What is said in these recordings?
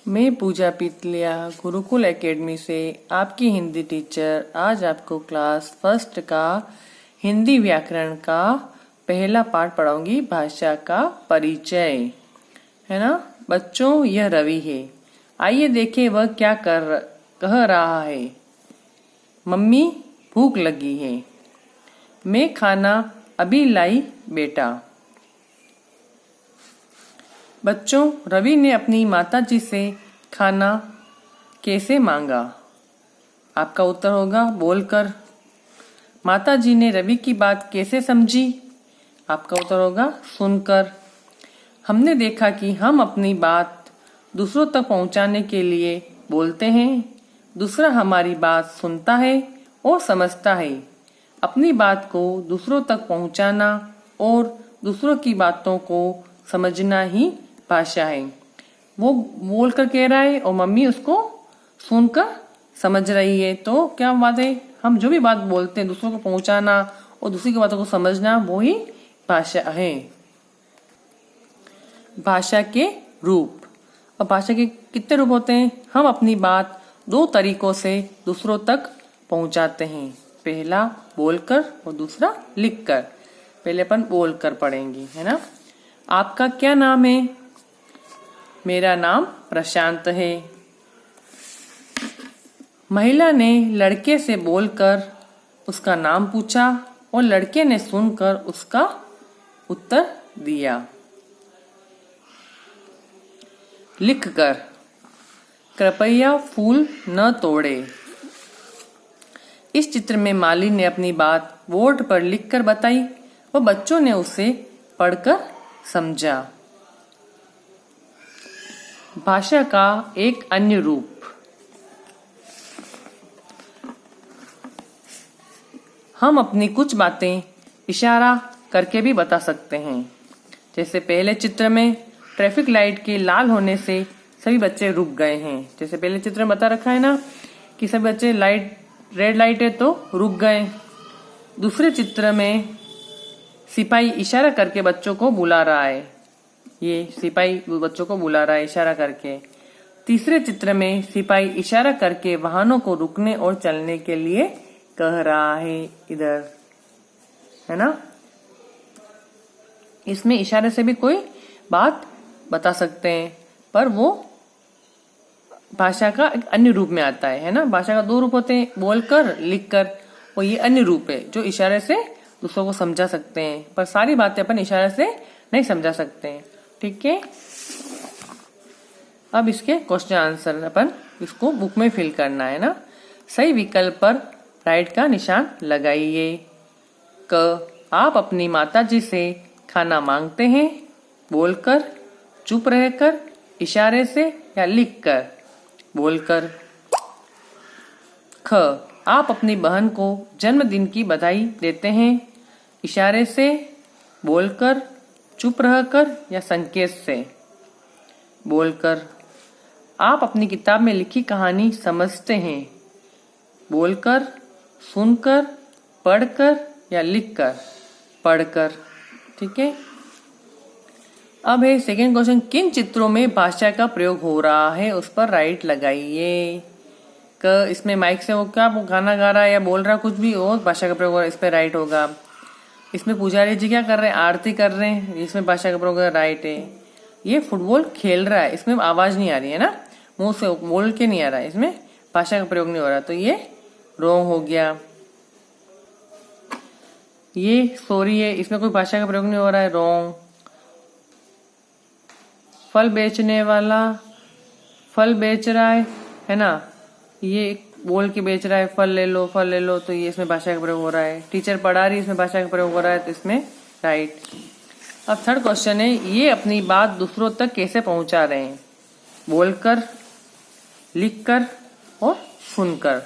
मैं पूजा पितलिया गुरुकुल एकेडमी से आपकी हिंदी टीचर आज आपको क्लास फर्स्ट का हिंदी व्याकरण का पहला पाठ पढ़ाऊंगी। भाषा का परिचय, है ना बच्चों। यह रवि है, आइए देखें वह क्या कह रहा है। मम्मी भूख लगी है, मैं खाना अभी लाई बेटा। बच्चों, रवि ने अपनी माताजी से खाना कैसे मांगा? आपका उत्तर होगा बोलकर। माताजी ने रवि की बात कैसे समझी? आपका उत्तर होगा सुनकर। हमने देखा कि हम अपनी बात दूसरों तक पहुंचाने के लिए बोलते हैं, दूसरा हमारी बात सुनता है और समझता है। अपनी बात को दूसरों तक पहुंचाना और दूसरों की बातों को समझना ही भाषा है। वो बोलकर कह रहा है और मम्मी उसको सुनकर समझ रही है। तो क्या बात है, हम जो भी बात बोलते हैं दूसरों को पहुंचाना और दूसरी की बातों को समझना, वो ही भाषा है। भाषा के रूप। और भाषा के कितने रूप होते हैं? हम अपनी बात दो तरीकों से दूसरों तक पहुंचाते हैं। पहला बोलकर और दूसरा लिखकर। पहले अपन बोलकर पढ़ेंगे, है ना। आपका क्या नाम है? मेरा नाम प्रशांत है। महिला ने लड़के से बोलकर उसका नाम पूछा और लड़के ने सुनकर उसका उत्तर दिया। लिखकर। कृपया फूल न तोड़े। इस चित्र में माली ने अपनी बात बोर्ड पर लिखकर बताई और बच्चों ने उसे पढ़कर समझा। भाषा का एक अन्य रूप। हम अपनी कुछ बातें इशारा करके भी बता सकते हैं। जैसे पहले चित्र में ट्रैफिक लाइट के लाल होने से सभी बच्चे रुक गए हैं। जैसे पहले चित्र में बता रखा है ना कि सभी बच्चे रेड लाइट है तो रुक गए। दूसरे चित्र में सिपाही इशारा करके बच्चों को बुला रहा है। ये सिपाही बच्चों को बुला रहा है इशारा करके। तीसरे चित्र में सिपाही इशारा करके वाहनों को रुकने और चलने के लिए कह रहा है, इधर, है ना। इसमें इशारे से भी कोई बात बता सकते हैं, पर वो भाषा का एक अन्य रूप में आता है ना। भाषा का दो रूप होते हैं, बोलकर, लिखकर, और ये अन्य रूप है जो इशारे से दूसरों को समझा सकते हैं, पर सारी बातें अपन इशारे से नहीं समझा सकते हैं। ठीक है। अब इसके क्वेश्चन आंसर अपन इसको बुक में फिल करना है ना। सही विकल्प पर राइट का निशान लगाइए। क, आप अपनी माताजी से खाना मांगते हैं बोलकर, चुप रहकर, इशारे से या लिखकर? बोलकर। ख, आप अपनी बहन को जन्मदिन की बधाई देते हैं इशारे से, बोलकर, चुप रहकर या संकेत से? बोलकर। आप अपनी किताब में लिखी कहानी समझते हैं बोलकर, सुनकर, पढ़कर या लिखकर? पढ़कर। ठीक है। अब है सेकेंड क्वेश्चन। किन चित्रों में भाषा का प्रयोग हो रहा है? उस पर राइट लगाइए। क, इसमें माइक से वो क्या गाना गा रहा है या बोल रहा कुछ भी और भाषा का प्रयोग हो रहा है, इस पर राइट होगा। इसमें पुजारी जी क्या कर रहे हैं? आरती कर रहे हैं, इसमें भाषा का प्रयोग राइट है। ये फुटबॉल खेल रहा है, इसमें आवाज नहीं आ रही है ना, मुंह से बोल के नहीं आ रहा है, इसमें भाषा का प्रयोग नहीं हो रहा, तो ये रॉन्ग हो गया। ये सॉरी है, इसमें कोई भाषा का प्रयोग नहीं हो रहा है, रॉन्ग। फल बेचने वाला फल बेच रहा है ना, ये बोल के बेच रहा है फल ले लो, तो ये इसमें भाषा का प्रयोग हो रहा है। टीचर पढ़ा रही है, इसमें भाषा का प्रयोग हो रहा है, तो इसमें राइट। अब थर्ड क्वेश्चन है, ये अपनी बात दूसरों तक कैसे पहुंचा रहे हैं? बोलकर, लिखकर और सुनकर।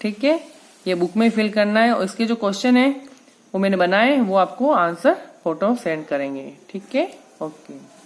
ठीक है। ये बुक में फिल करना है और इसके जो क्वेश्चन है वो मैंने बनाए, वो आपको आंसर फोटो सेंड करेंगे। ठीक है, ओके।